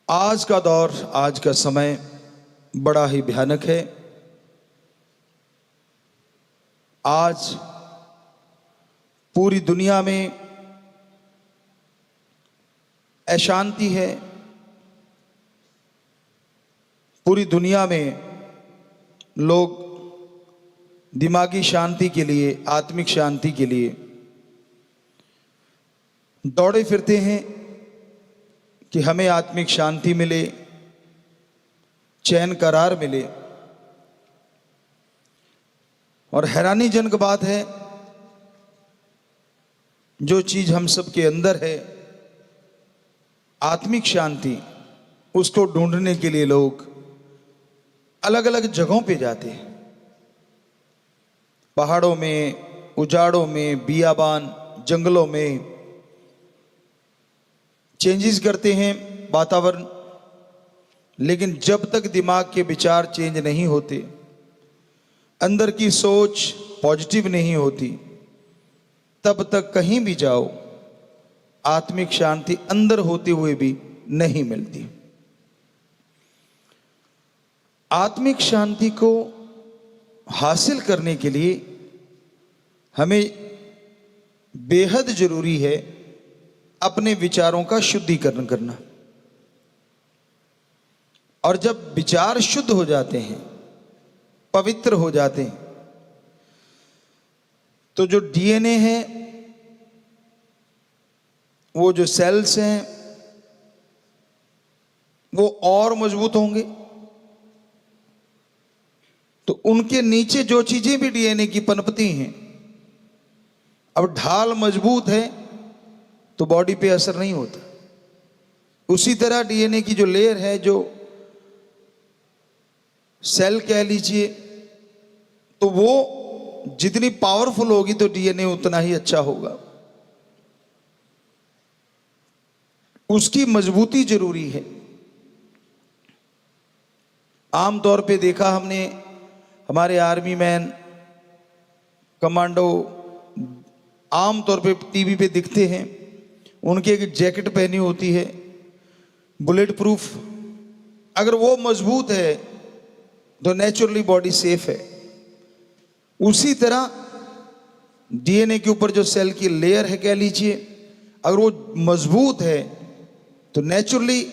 आज का दौर, आज का समय बड़ा ही भयानक है। आज पूरी दुनिया में अशांति है। पूरी दुनिया में लोग दिमागी शांति के लिए, आत्मिक शांति के लिए दौड़े फिरते हैं कि हमें आत्मिक शांति मिले, चैन करार मिले। और हैरानीजनक बात है, जो चीज हम सब के अंदर है, आत्मिक शांति, उसको ढूंढने के लिए लोग अलग अलग जगहों पे जाते हैं। पहाड़ों में, उजाड़ों में, बियाबान, जंगलों में चेंजेस करते हैं वातावरण। लेकिन जब तक दिमाग के विचार चेंज नहीं होते, अंदर की सोच पॉजिटिव नहीं होती, तब तक कहीं भी जाओ आत्मिक शांति अंदर होते हुए भी नहीं मिलती। आत्मिक शांति को हासिल करने के लिए हमें बेहद जरूरी है अपने विचारों का शुद्धिकरण करना। और जब विचार शुद्ध हो जाते हैं, पवित्र हो जाते हैं, तो जो डीएनए है, वो जो सेल्स हैं, वो और मजबूत होंगे। तो उनके नीचे जो चीजें भी डीएनए की पनपती हैं, अब ढाल मजबूत है तो बॉडी पे असर नहीं होता। उसी तरह डीएनए की जो लेयर है, जो सेल कह लीजिए, तो वो जितनी पावरफुल होगी तो डीएनए उतना ही अच्छा होगा। उसकी मजबूती जरूरी है। आमतौर पे देखा हमने, हमारे आर्मी मैन, कमांडो आमतौर पे टीवी पे दिखते हैं, उनकी एक जैकेट पहनी होती है बुलेट प्रूफ। अगर वो मजबूत है तो नेचुरली बॉडी सेफ है। उसी तरह डीएनए के ऊपर जो सेल की लेयर है कह लीजिए, अगर वो मजबूत है तो नेचुरली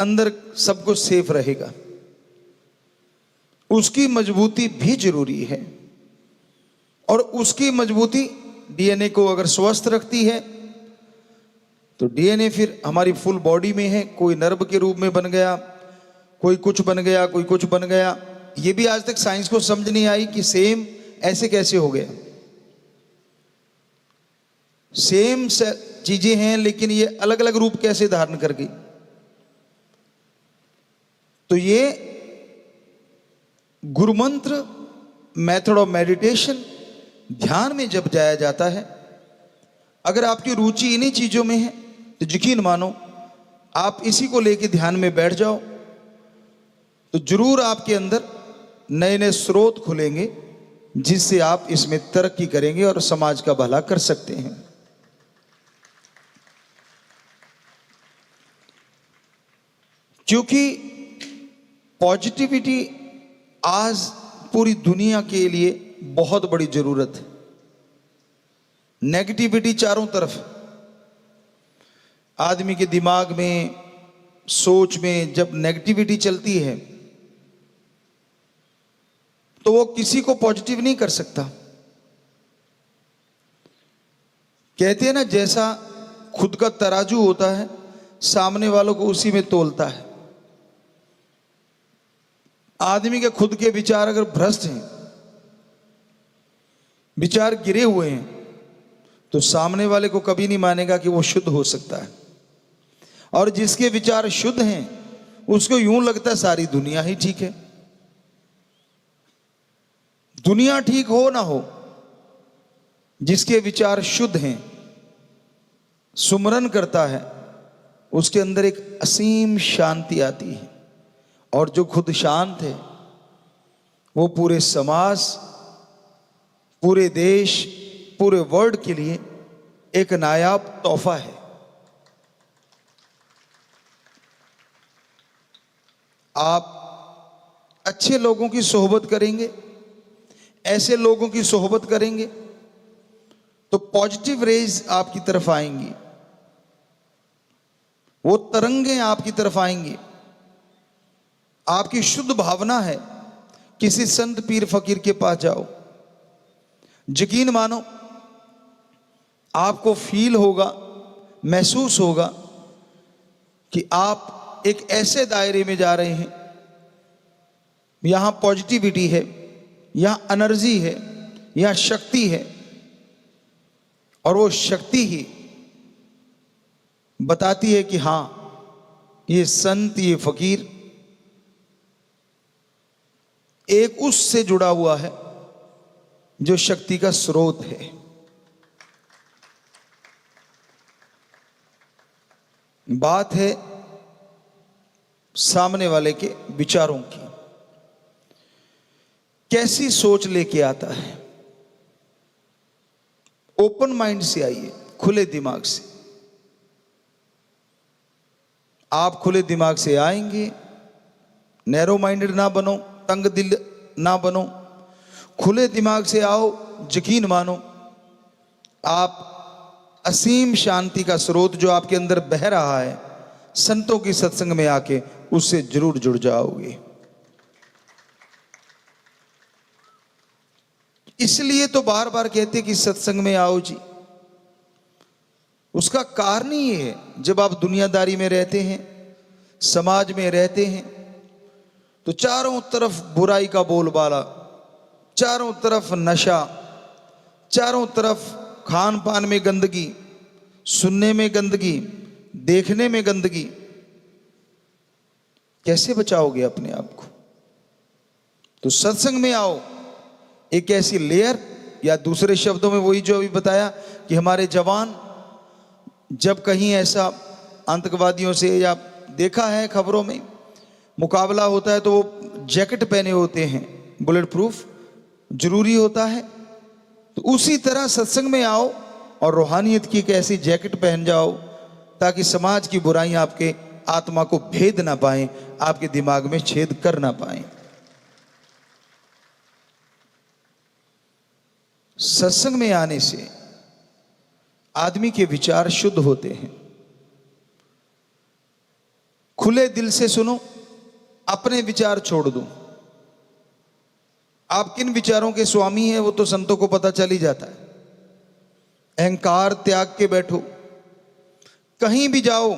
अंदर सब कुछ सेफ रहेगा। उसकी मजबूती भी जरूरी है। और उसकी मजबूती डीएनए को अगर स्वस्थ रखती है तो डीएनए फिर हमारी फुल बॉडी में है। कोई नर्व के रूप में बन गया, कोई कुछ बन गया, कोई कुछ बन गया। ये भी आज तक साइंस को समझ नहीं आई कि सेम ऐसे कैसे हो गया। सेम चीजें हैं लेकिन ये अलग अलग रूप कैसे धारण कर गई। तो ये गुरुमंत्र, मेथड ऑफ मेडिटेशन, ध्यान में जब जाया जाता है, अगर आपकी रुचि इन्हीं चीजों में है तो यकीन मानो, आप इसी को लेके ध्यान में बैठ जाओ तो जरूर आपके अंदर नए नए स्रोत खुलेंगे, जिससे आप इसमें तरक्की करेंगे और समाज का भला कर सकते हैं। क्योंकि पॉजिटिविटी आज पूरी दुनिया के लिए बहुत बड़ी जरूरत है। नेगेटिविटी चारों तरफ, आदमी के दिमाग में, सोच में जब नेगेटिविटी चलती है तो वो किसी को पॉजिटिव नहीं कर सकता। कहते हैं ना, जैसा खुद का तराजू होता है, सामने वालों को उसी में तोलता है। आदमी के खुद के विचार अगर भ्रष्ट हैं, विचार गिरे हुए हैं, तो सामने वाले को कभी नहीं मानेगा कि वो शुद्ध हो सकता है। और जिसके विचार शुद्ध हैं, उसको यूं लगता है सारी दुनिया ही ठीक है। दुनिया ठीक हो ना हो, जिसके विचार शुद्ध हैं, सुमरन करता है, उसके अंदर एक असीम शांति आती है। और जो खुद शांत है, वो पूरे समाज, पूरे देश, पूरे वर्ल्ड के लिए एक नायाब तोहफा है। आप अच्छे लोगों की सोहबत करेंगे, ऐसे लोगों की सोहबत करेंगे तो पॉजिटिव रेज आपकी तरफ आएंगी, वो तरंगें आपकी तरफ आएंगी। आपकी शुद्ध भावना है, किसी संत पीर फकीर के पास जाओ, यकीन मानो आपको फील होगा, महसूस होगा कि आप एक ऐसे दायरे में जा रहे हैं, यहां पॉजिटिविटी है, यहां एनर्जी है, यहां शक्ति है। और वो शक्ति ही बताती है कि हां, ये संत, ये फकीर एक उससे जुड़ा हुआ है जो शक्ति का स्रोत है। बात है सामने वाले के विचारों की, कैसी सोच लेके आता है। ओपन माइंड से आइए, खुले दिमाग से। आप खुले दिमाग से आएंगे, नैरो माइंडेड ना बनो, तंग दिल ना बनो, खुले दिमाग से आओ। यकीन मानो आप असीम शांति का स्रोत जो आपके अंदर बह रहा है, संतों की सत्संग में आके उससे जरूर जुड़ जाओगे। इसलिए तो बार बार कहते कि सत्संग में आओ जी। उसका कारण ही ये है, जब आप दुनियादारी में रहते हैं, समाज में रहते हैं, तो चारों तरफ बुराई का बोलबाला, चारों तरफ नशा, चारों तरफ खान पान में गंदगी, सुनने में गंदगी, देखने में गंदगी। कैसे बचाओगे अपने आप को? तो सत्संग में आओ, एक ऐसी लेयर, या दूसरे शब्दों में वही जो अभी बताया कि हमारे जवान जब कहीं ऐसा आतंकवादियों से, या देखा है खबरों में, मुकाबला होता है तो वो जैकेट पहने होते हैं, बुलेट प्रूफ जरूरी होता है। तो उसी तरह सत्संग में आओ और रूहानियत की एक ऐसी जैकेट पहन जाओ ताकि समाज की बुराइयां आपके आत्मा को भेद ना पाए, आपके दिमाग में छेद कर ना पाए। सत्संग में आने से आदमी के विचार शुद्ध होते हैं। खुले दिल से सुनो, अपने विचार छोड़ दो। आप किन विचारों के स्वामी हैं वो तो संतों को पता चल ही जाता है। अहंकार त्याग के बैठो, कहीं भी जाओ,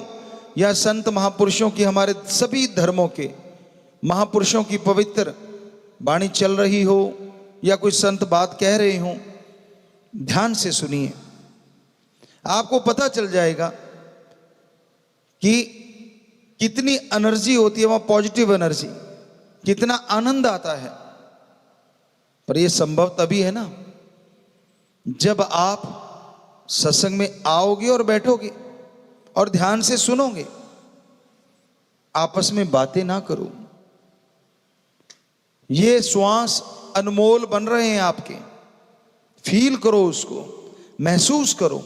या संत महापुरुषों की, हमारे सभी धर्मों के महापुरुषों की पवित्र वाणी चल रही हो, या कोई संत बात कह रहे हो, ध्यान से सुनिए। आपको पता चल जाएगा कि कितनी एनर्जी होती है वहां, पॉजिटिव एनर्जी, कितना आनंद आता है। पर यह संभव तभी है ना जब आप सत्संग में आओगे और बैठोगे और ध्यान से सुनोगे। आपस में बातें ना करो। ये श्वास अनमोल बन रहे हैं आपके, फील करो उसको, महसूस करो।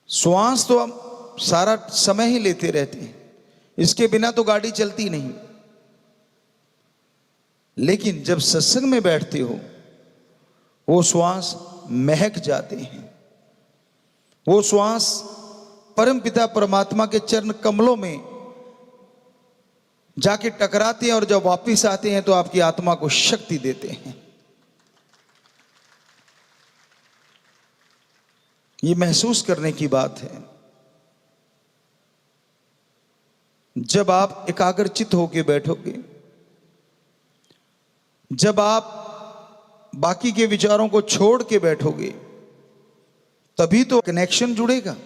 श्वास तो हम सारा समय ही लेते रहते हैं, इसके बिना तो गाड़ी चलती नहीं। लेकिन जब सत्संग में बैठते हो, वो श्वास महक जाते हैं, वो श्वास परम पिता परमात्मा के चरण कमलों में जाके टकराते हैं, और जब वापिस आते हैं तो आपकी आत्मा को शक्ति देते हैं। ये महसूस करने की बात है। जब आप एकाग्रचित होकर बैठोगे, जब आप बाकी के विचारों को छोड़ के बैठोगे, तभी तो कनेक्शन जुड़ेगा।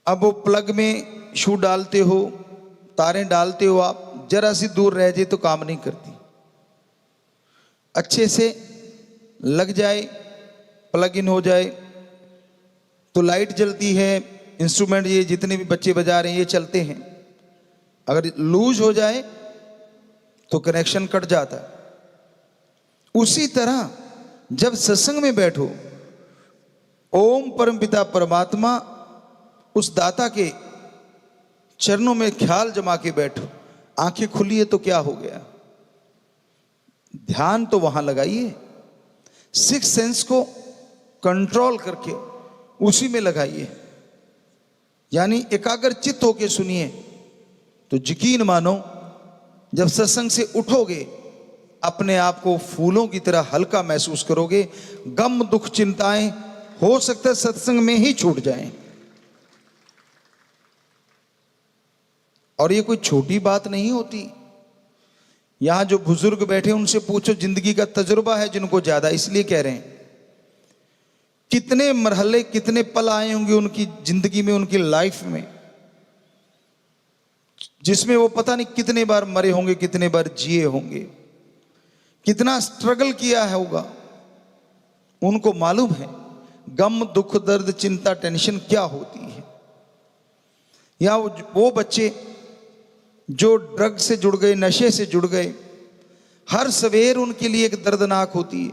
अब वो प्लग में शू डालते हो, तारें डालते हो, आप जरा सी दूर रह जाए तो काम नहीं करती। अच्छे से लग जाए, प्लग इन हो जाए तो लाइट जलती है, इंस्ट्रूमेंट ये जितने भी बच्चे बजा रहे हैं ये चलते हैं। अगर लूज हो जाए तो कनेक्शन कट जाता है। उसी तरह जब सत्संग में बैठो, ओम परमपिता परमात्मा उस दाता के चरणों में ख्याल जमा के बैठो। आंखें खुली है तो क्या हो गया, ध्यान तो वहां लगाइए, सिक्स सेंस को कंट्रोल करके उसी में लगाइए, यानी एकाग्र चित्त होके सुनिए। तो यकीन मानो जब सत्संग से उठोगे अपने आप को फूलों की तरह हल्का महसूस करोगे। गम दुख चिंताएं हो सकता है सत्संग में ही छूट जाएं। और ये कोई छोटी बात नहीं होती। यहां जो बुजुर्ग बैठे उनसे पूछो, जिंदगी का तजुर्बा है जिनको ज्यादा, इसलिए कह रहे हैं। कितने मरहले कितने पल आए होंगे उनकी जिंदगी में, उनकी लाइफ में, जिसमें वो पता नहीं कितने बार मरे होंगे, कितने बार जिए होंगे, कितना स्ट्रगल किया है होगा। उनको मालूम है गम दुख दर्द चिंता टेंशन क्या होती है। या वो बच्चे जो ड्रग से जुड़ गए, नशे से जुड़ गए, हर सवेर उनके लिए एक दर्दनाक होती है।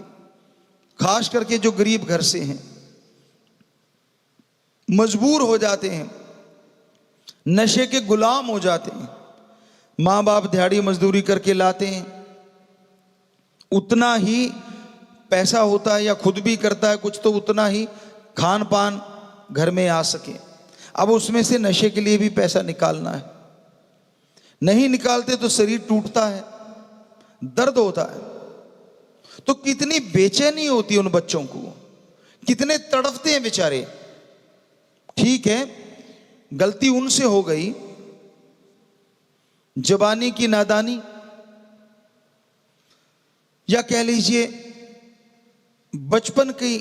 खास करके जो गरीब घर से हैं, मजबूर हो जाते हैं, नशे के गुलाम हो जाते हैं। माँ बाप दिहाड़ी मजदूरी करके लाते हैं, उतना ही पैसा होता है या खुद भी करता है कुछ, तो उतना ही खान पान घर में आ सके। अब उसमें से नशे के लिए भी पैसा निकालना है, नहीं निकालते तो शरीर टूटता है, दर्द होता है। तो कितनी बेचैनी होती है उन बच्चों को, कितने तड़पते हैं बेचारे। ठीक है, गलती उनसे हो गई, जवानी की नादानी, या कह लीजिए बचपन की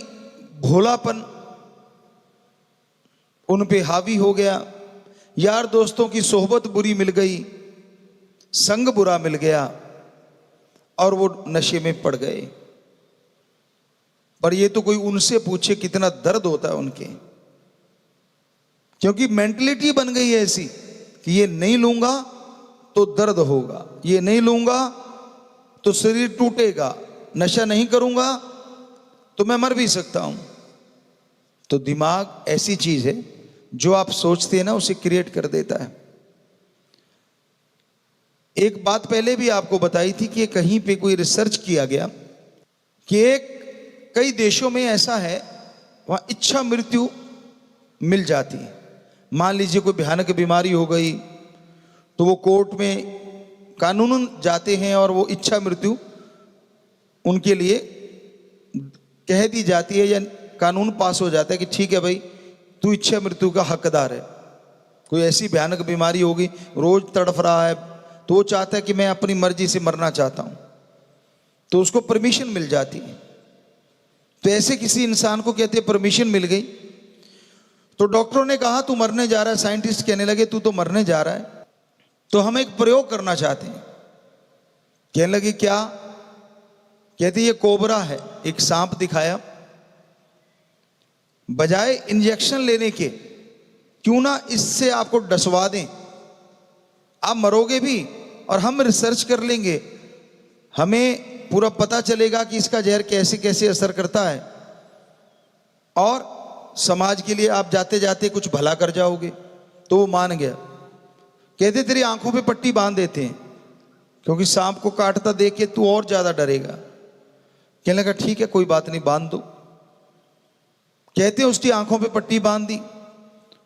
भोलापन उन पे हावी हो गया, यार दोस्तों की सोहबत बुरी मिल गई, संग बुरा मिल गया और वो नशे में पड़ गए। पर ये तो कोई उनसे पूछे कितना दर्द होता है उनके, क्योंकि मेंटलिटी बन गई है ऐसी कि ये नहीं लूंगा तो दर्द होगा, ये नहीं लूंगा तो शरीर टूटेगा, नशा नहीं करूंगा तो मैं मर भी सकता हूं। तो दिमाग ऐसी चीज है, जो आप सोचते हैं ना उसे क्रिएट कर देता है। एक बात पहले भी आपको बताई थी कि कहीं पे कोई रिसर्च किया गया कि कई देशों में ऐसा है, वहां इच्छा मृत्यु मिल जाती है। मान लीजिए कोई भयानक बीमारी हो गई तो वो कोर्ट में कानूनन जाते हैं और वो इच्छा मृत्यु उनके लिए कह दी जाती है, या कानून पास हो जाता है कि ठीक है भाई तू इच्छा मृत्यु का हकदार है। कोई ऐसी भयानक बीमारी होगी, रोज तड़फ रहा है, तो वो चाहता है कि मैं अपनी मर्जी से मरना चाहता हूं, तो उसको परमिशन मिल जाती है। तो ऐसे किसी इंसान को कहते हैं परमिशन मिल गई। तो डॉक्टरों ने कहा तू मरने जा रहा है, साइंटिस्ट कहने लगे तू तो मरने जा रहा है, तो हम एक प्रयोग करना चाहते हैं। कहने लगे क्या? कहते ये कोबरा है, एक सांप दिखाया, बजाय इंजेक्शन लेने के क्यों ना इससे आपको डसवा दें, आप मरोगे भी और हम रिसर्च कर लेंगे, हमें पूरा पता चलेगा कि इसका जहर कैसे कैसे असर करता है, और समाज के लिए आप जाते जाते कुछ भला कर जाओगे। तो वो मान गया। कहते तेरी आंखों पे पट्टी बांध देते हैं, क्योंकि सांप को काटता देख के तू और ज्यादा डरेगा। कहने लगा ठीक है कोई बात नहीं, बांध दो। कहते उसकी आंखों पे पट्टी बांध दी।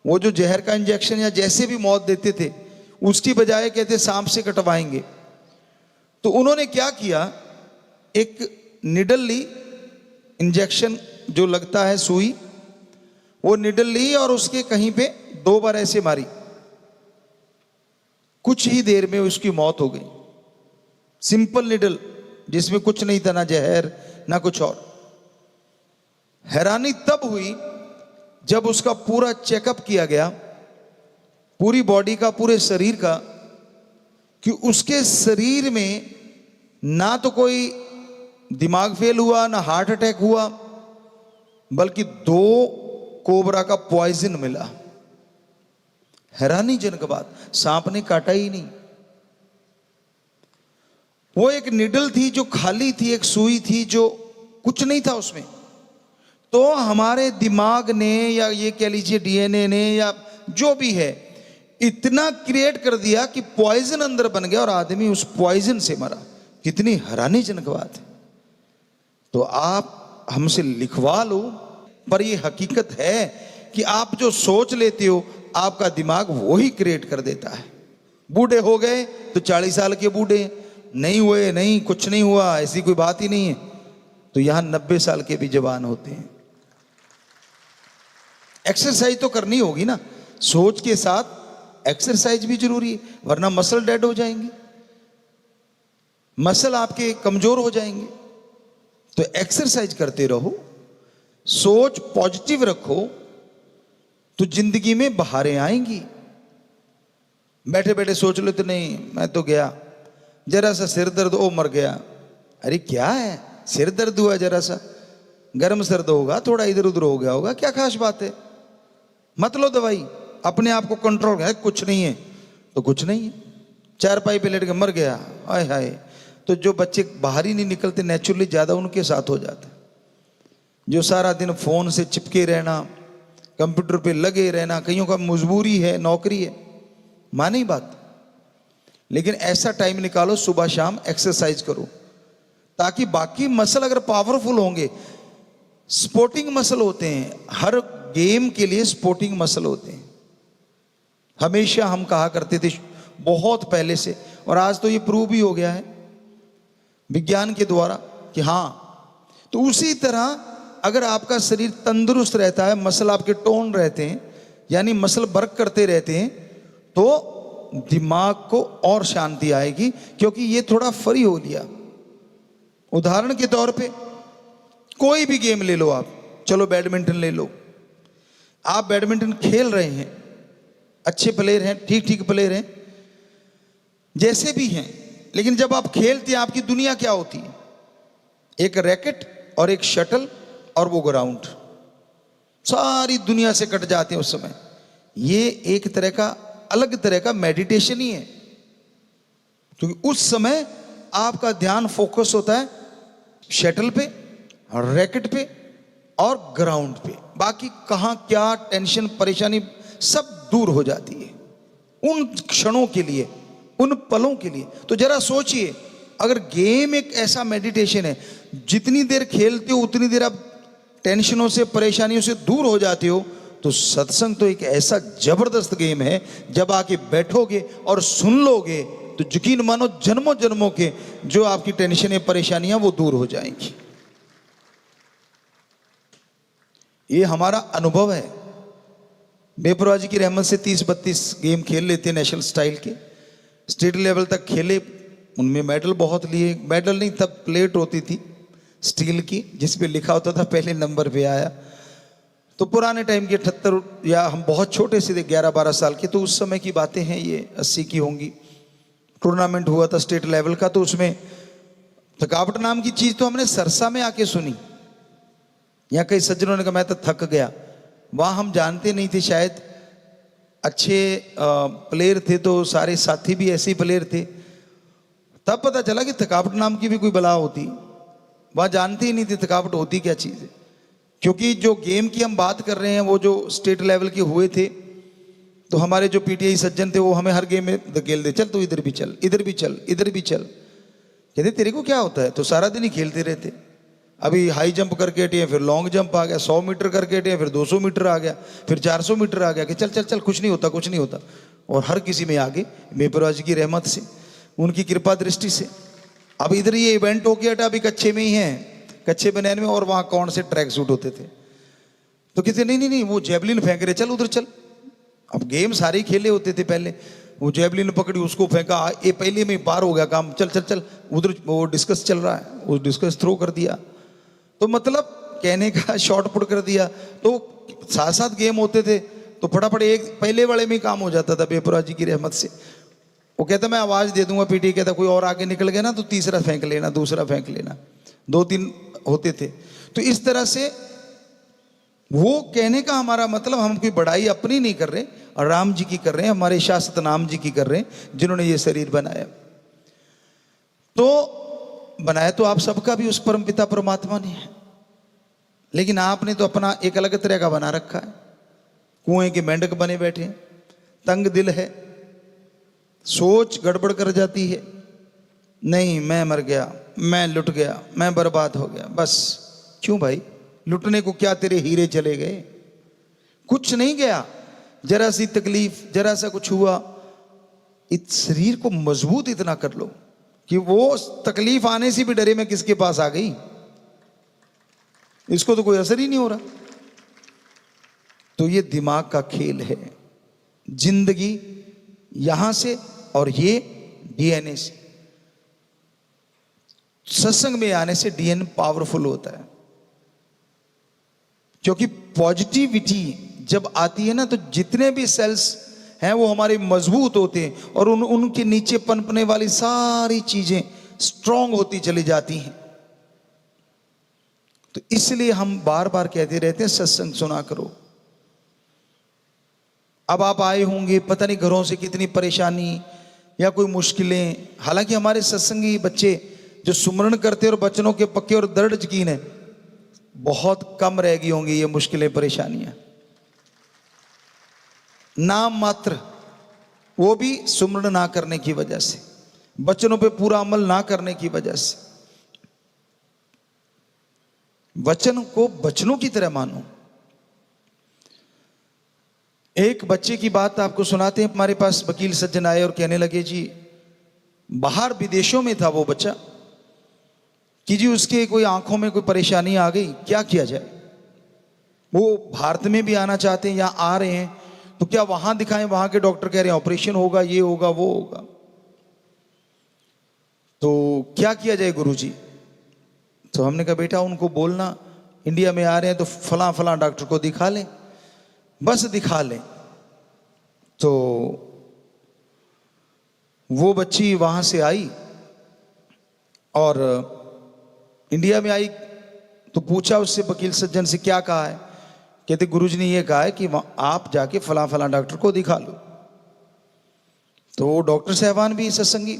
वो जो जहर का इंजेक्शन या जैसे भी मौत देते थे उसकी बजाय कहते सांप से कटवाएंगे। तो उन्होंने क्या किया, एक निडल ली, इंजेक्शन जो लगता है सुई, वो निडल ली और उसके कहीं पे 2 बार ऐसे मारी। कुछ ही देर में उसकी मौत हो गई। सिंपल निडल जिसमें कुछ नहीं था, ना जहर ना कुछ और। हैरानी तब हुई जब उसका पूरा चेकअप किया गया, पूरी बॉडी का, पूरे शरीर का, कि उसके शरीर में ना तो कोई दिमाग फेल हुआ, ना हार्ट अटैक हुआ, बल्कि 2 कोबरा का पॉइजन मिला। हैरानीजनक बात, सांप ने काटा ही नहीं। वो एक निडल थी जो खाली थी, एक सुई थी जो कुछ नहीं था उसमें। तो हमारे दिमाग ने, या ये कह लीजिए डीएनए ने, या जो भी है, इतना क्रिएट कर दिया कि पॉइजन अंदर बन गया और आदमी उस पॉइजन से मरा। कितनी हैरानीजनक बात है। तो आप हमसे लिखवा लो, पर ये हकीकत है कि आप जो सोच लेते हो आपका दिमाग वही क्रिएट कर देता है। बूढ़े हो गए तो 40 साल के बूढ़े, नहीं हुए नहीं, कुछ नहीं हुआ, ऐसी कोई बात ही नहीं है। तो यहां 90 साल के भी जवान होते हैं। एक्सरसाइज तो करनी होगी ना, सोच के साथ एक्सरसाइज भी जरूरी है, वरना मसल डेड हो जाएंगे, मसल आपके कमजोर हो जाएंगे। तो एक्सरसाइज करते रहो, सोच पॉजिटिव रखो, तो जिंदगी में बहारें आएंगी। बैठे बैठे सोच लो तो नहीं मैं तो गया, जरा सा सिर दर्द, ओ मर गया। अरे क्या है, सिर दर्द हुआ जरा सा, गर्म सर्द होगा, थोड़ा इधर उधर हो गया होगा, क्या खास बात है, मत लो दवाई, अपने आप को कंट्रोल है, कुछ नहीं है तो कुछ नहीं है। चारपाई पे लेट के मर गया, आय हाय। तो जो बच्चे बाहर ही नहीं निकलते नेचुरली, ज्यादा उनके साथ हो जाता है। जो सारा दिन फोन से चिपके रहना, कंप्यूटर पे लगे रहना, कईयों का मजबूरी है, नौकरी है, मानी बात, लेकिन ऐसा टाइम निकालो सुबह शाम एक्सरसाइज करो, ताकि बाकी मसल अगर पावरफुल होंगे, स्पोर्टिंग मसल होते हैं, हर गेम के लिए स्पोर्टिंग मसल होते हैं। हमेशा हम कहा करते थे बहुत पहले से, और आज तो ये प्रूव भी हो गया है विज्ञान के द्वारा कि हाँ, तो उसी तरह अगर आपका शरीर तंदुरुस्त रहता है, मसल आपके टोन रहते हैं, यानी मसल वर्क करते रहते हैं, तो दिमाग को और शांति आएगी, क्योंकि ये थोड़ा फ्री हो लिया। उदाहरण के तौर पे कोई भी गेम ले लो आप, चलो बैडमिंटन ले लो, आप बैडमिंटन खेल रहे हैं, अच्छे प्लेयर हैं, ठीक ठीक प्लेयर हैं, जैसे भी हैं, लेकिन जब आप खेलते हैं आपकी दुनिया क्या होती है, एक रैकेट और एक शटल और वो ग्राउंड, सारी दुनिया से कट जाते हैं उस समय। ये एक तरह का अलग तरह का मेडिटेशन ही है, क्योंकि उस समय आपका ध्यान फोकस होता है शटल पे, रैकेट पे और ग्राउंड पे। बाकी कहां क्या टेंशन परेशानी सब दूर हो जाती है उन क्षणों के लिए, उन पलों के लिए। तो जरा सोचिए, अगर गेम एक ऐसा मेडिटेशन है, जितनी देर खेलते हो उतनी देर आप टेंशनों से परेशानियों से दूर हो जाते हो, तो सत्संग तो एक ऐसा जबरदस्त गेम है, जब आके बैठोगे और सुन लोगे तो यकीन मानो जन्मों जन्मों के जो आपकी टेंशनें परेशानियां वो दूर हो जाएंगी। ये हमारा अनुभव है। बेपरवाह जी की रहमत से 30-32 गेम खेल लेते, नेशनल स्टाइल के, स्टेट लेवल तक खेले, उनमें मेडल बहुत लिए। मेडल नहीं, तब प्लेट होती थी स्टील की, जिस पे लिखा होता था पहले नंबर पे आया। तो पुराने टाइम के 78, या हम बहुत छोटे से थे 11-12 साल के, तो उस समय की बातें हैं, ये 80 की होंगी। टूर्नामेंट हुआ था स्टेट लेवल का, तो उसमें थकावट नाम की चीज तो हमने सरसा में आके सुनी, या कई सज्जनों ने कहा मैं तो थक गया। वहां हम जानते नहीं थे, शायद अच्छे प्लेयर थे तो सारे साथी भी ऐसे ही प्लेयर थे। तब पता चला कि थकावट नाम की भी कोई बला होती, वहां जानते ही नहीं थे थकावट होती क्या चीज है। क्योंकि जो गेम की हम बात कर रहे हैं वो जो स्टेट लेवल के हुए थे, तो हमारे जो पीटीआई सज्जन थे वो हमें हर गेम में धकेल दे, चल तू इधर भी चल, इधर भी चल, इधर भी चल। कहते तेरे को क्या होता है, तो सारा दिन ही खेलते रहते। अभी हाई जंप करके हटे, फिर लॉन्ग जंप आ गया, 100 मीटर करके हटे, फिर 200 मीटर आ गया, फिर 400 मीटर आ गया, कि चल चल चल कुछ नहीं होता, कुछ नहीं होता। और हर किसी में आगे बेपरवाह जी की रहमत से, उनकी कृपा दृष्टि से। अब इधर ये इवेंट हो गया, अभी कच्चे में ही है, कच्चे बनैन में, और वहां कौन से ट्रैक सूट होते थे। तो कहते नहीं नहीं नहीं, वो जेवलिन फेंक रहे, चल उधर चल। अब गेम सारे खेले होते थे पहले, वो जेवलिन पकड़ी, उसको फेंका, ये पहले में पार हो गया काम, चल चल चल उधर, वो डिस्कस चल रहा है, वो डिस्कस थ्रो कर दिया। तो मतलब कहने का शॉर्ट पुट कर दिया। तो साथ साथ गेम होते थे, तो फटाफट एक पहले वाले में ही काम हो जाता था बेपरवाह जी की रहमत से। वो कहता मैं आवाज दे दूंगा, पीटी कहता कोई और आगे निकल गया ना तो तीसरा फेंक लेना, दूसरा फेंक लेना, 2-3 होते थे। तो इस तरह से वो कहने का हमारा मतलब, हम कोई बड़ाई अपनी नहीं कर रहे, और राम जी की कर रहे हैं, हमारे शाश्वत नाम जी की कर रहे हैं, जिन्होंने ये शरीर बनाया। तो बनाया तो आप सबका भी उस परम पिता परमात्मा ने है, लेकिन आपने तो अपना एक अलग तरह का बना रखा है। कुएं के मेंढक बने बैठे हैं, तंग दिल है, सोच गड़बड़ कर जाती है, नहीं मैं मर गया, मैं लुट गया, मैं बर्बाद हो गया। बस क्यों भाई, लुटने को क्या तेरे हीरे चले गए? कुछ नहीं गया, जरा सी तकलीफ, जरा सा कुछ हुआ, इस शरीर को मजबूत इतना कर लो कि वो तकलीफ आने से भी डरे मैं किसके पास आ गई, इसको तो कोई असर ही नहीं हो रहा। तो ये दिमाग का खेल है। जिंदगी यहां से और ये डीएनए से, सत्संग में आने से डीएनए पावरफुल होता है, क्योंकि पॉजिटिविटी जब आती है ना तो जितने भी सेल्स हैं वो हमारे मजबूत होते हैं और उनके नीचे पनपने वाली सारी चीजें स्ट्रांग होती चली जाती हैं। तो इसलिए हम बार बार कहते रहते हैं सत्संग सुना करो। अब आप आए होंगे, पता नहीं घरों से कितनी परेशानी या कोई मुश्किलें, हालांकि हमारे सत्संगी बच्चे जो सुमरण करते और बचनों के पक्के और दृढ़ यकीन है, बहुत कम रह गई होंगी ये मुश्किलें परेशानियां, नाम मात्र, वो भी सुमरण ना करने की वजह से, बचनों पे पूरा अमल ना करने की वजह से। वचन को बचनों की तरह मानो। एक बच्चे की बात आपको सुनाते हैं। हमारे पास वकील सज्जन आए और कहने लगे जी, बाहर विदेशों में था वो बच्चा, कि जी उसके कोई आंखों में कोई परेशानी आ गई, क्या किया जाए? वो भारत में भी आना चाहते हैं, यहां आ रहे हैं, तो क्या वहां दिखाएं? वहां के डॉक्टर कह रहे हैं ऑपरेशन होगा, ये होगा, वो होगा। तो क्या किया जाए गुरुजी? तो हमने कहा बेटा उनको बोलना इंडिया में आ रहे हैं तो फलां फलां डॉक्टर को दिखा लें, बस दिखा लें। तो वो बच्ची वहां से आई और इंडिया में आई तो पूछा उससे, वकील सज्जन से, क्या कहा है? कहते गुरुजी ने ये कहा है कि आप जाके फलां फलां डॉक्टर को दिखा लो। तो वो डॉक्टर साहबान भी सत्संगी,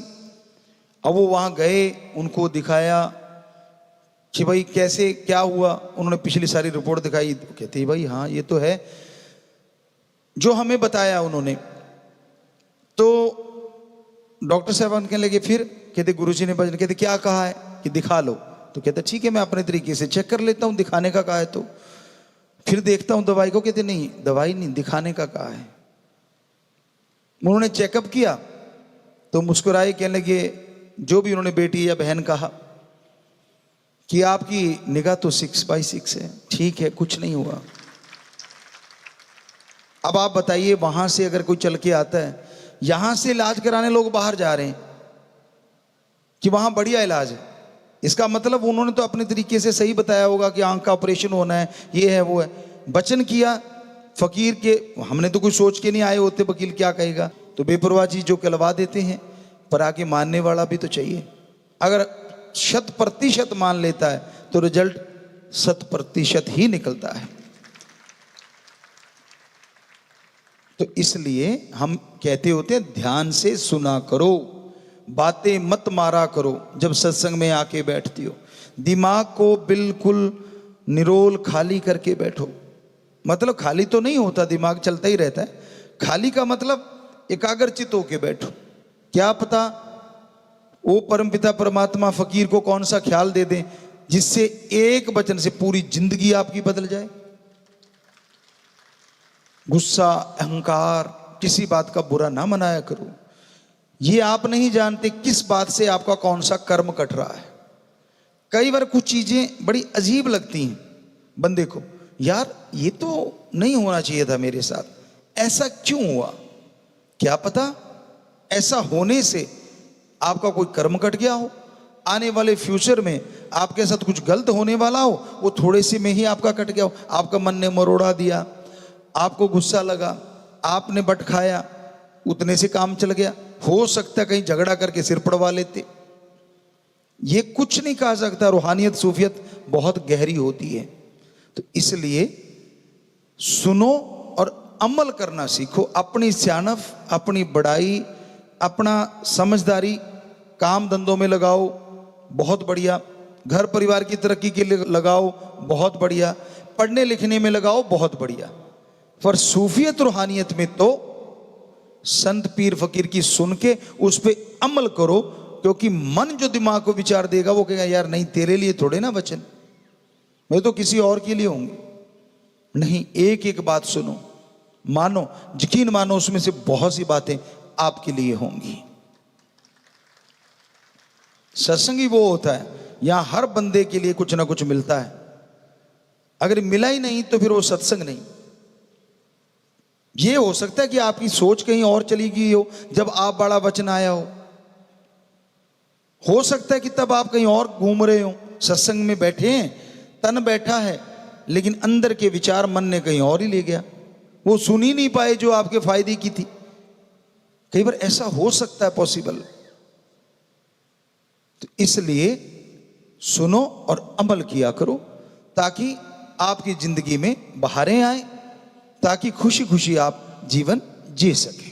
अब वो वहां गए, उनको दिखाया कि भाई कैसे क्या हुआ। उन्होंने पिछली सारी रिपोर्ट दिखाई, तो कहते भाई हाँ ये तो है जो हमें बताया उन्होंने। तो डॉक्टर साहबान कहने लगे फिर? कहते गुरुजी ने भजन, कहते क्या कहा है कि दिखा लो? तो कहते ठीक है मैं अपने तरीके से चेक कर लेता हूं, दिखाने का कहा है तो फिर देखता हूं दवाई को। कहते नहीं दवाई नहीं, दिखाने का कहा है। उन्होंने चेकअप किया तो मुस्कुराए, कहने लगे, जो भी उन्होंने बेटी या बहन कहा कि आपकी निगाह तो 6/6 है, ठीक है कुछ नहीं हुआ। अब आप बताइए वहां से अगर कोई चल के आता है, यहां से इलाज कराने लोग बाहर जा रहे हैं कि वहां बढ़िया इलाज है, इसका मतलब उन्होंने तो अपने तरीके से सही बताया होगा कि आंख का ऑपरेशन होना है, ये है वो है। वचन किया फकीर के, हमने तो कुछ सोच के नहीं आए होते वकील क्या कहेगा, तो बेपरवाह चीज जो कहलवा देते हैं, पर आके मानने वाला भी तो चाहिए। अगर 100% मान लेता है तो रिजल्ट 100% ही निकलता है। तो इसलिए हम कहते होते हैं ध्यान से सुना करो, बातें मत मारा करो। जब सत्संग में आके बैठती हो, दिमाग को बिल्कुल निरोल खाली करके बैठो। मतलब खाली तो नहीं होता, दिमाग चलता ही रहता है। खाली का मतलब एकाग्रचित होके बैठो। क्या पता वो परमपिता परमात्मा फकीर को कौन सा ख्याल दे दे जिससे एक वचन से पूरी जिंदगी आपकी बदल जाए। गुस्सा, अहंकार, किसी बात का बुरा ना मनाया करो। ये आप नहीं जानते किस बात से आपका कौन सा कर्म कट रहा है। कई बार कुछ चीजें बड़ी अजीब लगती हैं बंदे को, यार ये तो नहीं होना चाहिए था मेरे साथ, ऐसा क्यों हुआ? क्या पता ऐसा होने से आपका कोई कर्म कट गया हो, आने वाले फ्यूचर में आपके साथ कुछ गलत होने वाला हो, वो थोड़े से में ही आपका कट गया हो। आपका मन ने मरोड़ा दिया, आपको गुस्सा लगा, आपने बट खाया, उतने से काम चल गया। हो सकता है कहीं झगड़ा करके सिर पड़वा लेते। ये कुछ नहीं कहा सकता। रूहानियत सूफियत बहुत गहरी होती है। तो इसलिए सुनो और अमल करना सीखो। अपनी सियानफ, अपनी बड़ाई, अपना समझदारी काम धंधों में लगाओ, बहुत बढ़िया। घर परिवार की तरक्की के लिए लगाओ, बहुत बढ़िया। पढ़ने लिखने में लगाओ, बहुत बढ़िया। पर सूफियत रूहानियत में तो संत पीर फकीर की सुन के उस पे अमल करो, क्योंकि मन जो दिमाग को विचार देगा वो कहेगा यार नहीं तेरे लिए थोड़े ना वचन, मैं तो किसी और के लिए होंगे। नहीं, एक एक बात सुनो, मानो, यकीन मानो उसमें से बहुत सी बातें आपके लिए होंगी। सत्संग ही वो होता है, यहां हर बंदे के लिए कुछ ना कुछ मिलता है। अगर मिला ही नहीं तो फिर वो सत्संग नहीं। ये हो सकता है कि आपकी सोच कहीं और चली गई हो जब आप बड़ा वचन आया हो सकता है कि तब आप कहीं और घूम रहे हो, सत्संग में बैठे हैं, तन बैठा है लेकिन अंदर के विचार मन ने कहीं और ही ले गया, वो सुन ही नहीं पाए जो आपके फायदे की थी। कई बार ऐसा हो सकता है पॉसिबल। तो इसलिए सुनो और अमल किया करो ताकि आपकी जिंदगी में बहारें आए, ताकि खुशी खुशी आप जीवन जी सकें।